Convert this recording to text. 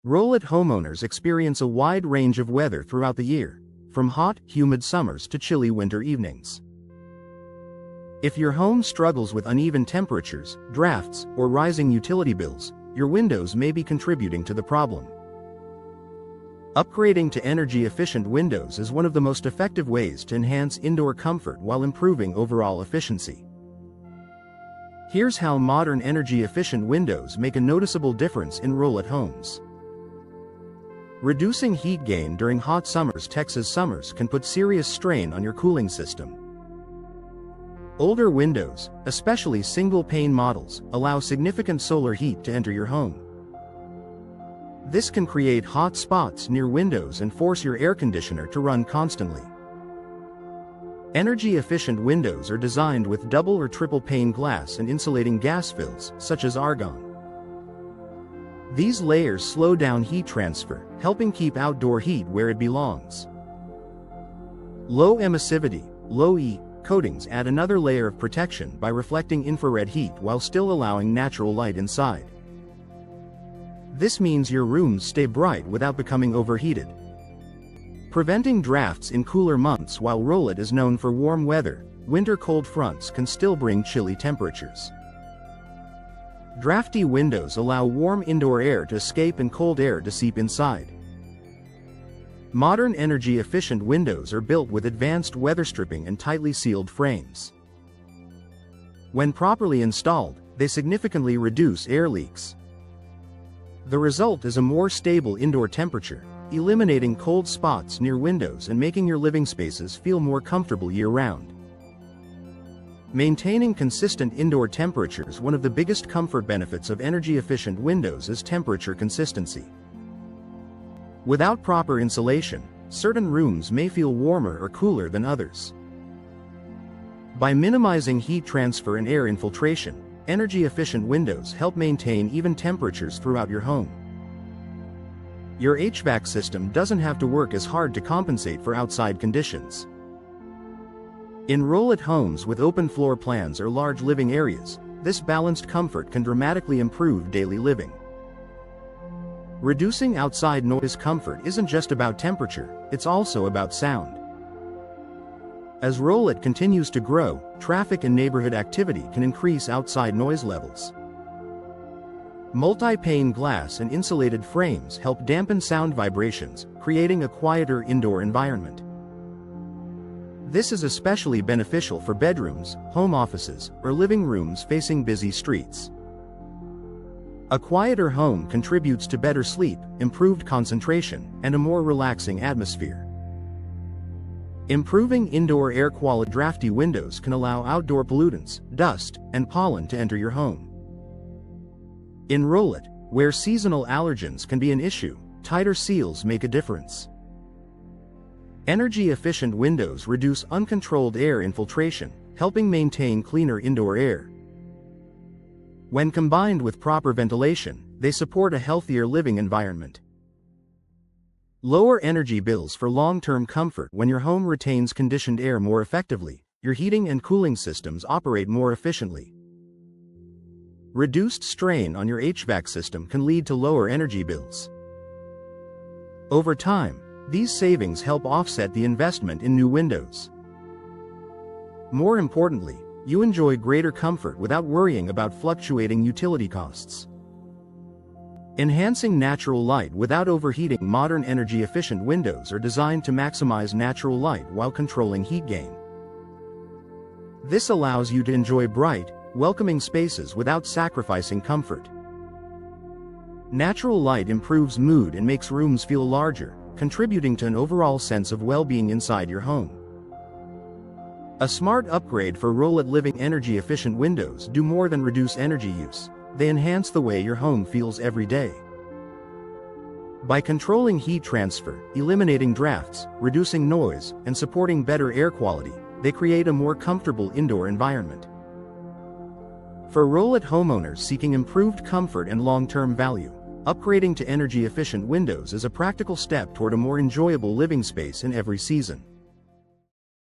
Rowlett homeowners experience a wide range of weather throughout the year, from hot, humid summers to chilly winter evenings. If your home struggles with uneven temperatures, drafts, or rising utility bills, your windows may be contributing to the problem. Upgrading to energy-efficient windows is one of the most effective ways to enhance indoor comfort while improving overall efficiency. Here's how modern energy-efficient windows make a noticeable difference in Rowlett homes. Reducing heat gain during hot summers. Texas summers can put serious strain on your cooling system. Older windows, especially single-pane models, allow significant solar heat to enter your home. This can create hot spots near windows and force your air conditioner to run constantly. Energy-efficient windows are designed with double or triple pane glass and insulating gas fills, such as argon. These layers slow down heat transfer, helping keep outdoor heat where it belongs. Low emissivity, low E, coatings add another layer of protection by reflecting infrared heat while still allowing natural light inside. This means your rooms stay bright without becoming overheated. Preventing drafts in cooler months. While Rowlett is known for warm weather, winter cold fronts can still bring chilly temperatures. Drafty windows allow warm indoor air to escape and cold air to seep inside. Modern energy-efficient windows are built with advanced weather stripping and tightly sealed frames. When properly installed, they significantly reduce air leaks. The result is a more stable indoor temperature, eliminating cold spots near windows and making your living spaces feel more comfortable year-round. Maintaining consistent indoor temperatures. One of the biggest comfort benefits of energy-efficient windows is temperature consistency. Without proper insulation, certain rooms may feel warmer or cooler than others. By minimizing heat transfer and air infiltration, energy-efficient windows help maintain even temperatures throughout your home. Your HVAC system doesn't have to work as hard to compensate for outside conditions. In Rowlett homes with open floor plans or large living areas, this balanced comfort can dramatically improve daily living. Reducing outside noise. Comfort isn't just about temperature, it's also about sound. As Rowlett continues to grow, traffic and neighborhood activity can increase outside noise levels. Multi-pane glass and insulated frames help dampen sound vibrations, creating a quieter indoor environment. This is especially beneficial for bedrooms, home offices, or living rooms facing busy streets. A quieter home contributes to better sleep, improved concentration, and a more relaxing atmosphere. Improving indoor air quality. Drafty windows can allow outdoor pollutants, dust, and pollen to enter your home. In Rowlett, where seasonal allergens can be an issue, tighter seals make a difference. Energy-efficient windows reduce uncontrolled air infiltration, helping maintain cleaner indoor air. When combined with proper ventilation, they support a healthier living environment. Lower energy bills. For long-term comfort. When your home retains conditioned air more effectively, your heating and cooling systems operate more efficiently. Reduced strain on your HVAC system can lead to lower energy bills. Over time, these savings help offset the investment in new windows. More importantly, you enjoy greater comfort without worrying about fluctuating utility costs. Enhancing natural light without overheating. Modern energy-efficient windows are designed to maximize natural light while controlling heat gain. This allows you to enjoy bright, welcoming spaces without sacrificing comfort. Natural light improves mood and makes rooms feel larger, contributing to an overall sense of well-being inside your home. A smart upgrade for Rowlett living. Energy-efficient windows do more than reduce energy use, they enhance the way your home feels every day. By controlling heat transfer, eliminating drafts, reducing noise, and supporting better air quality, they create a more comfortable indoor environment. For Rowlett homeowners seeking improved comfort and long-term value, upgrading to energy-efficient windows is a practical step toward a more enjoyable living space in every season.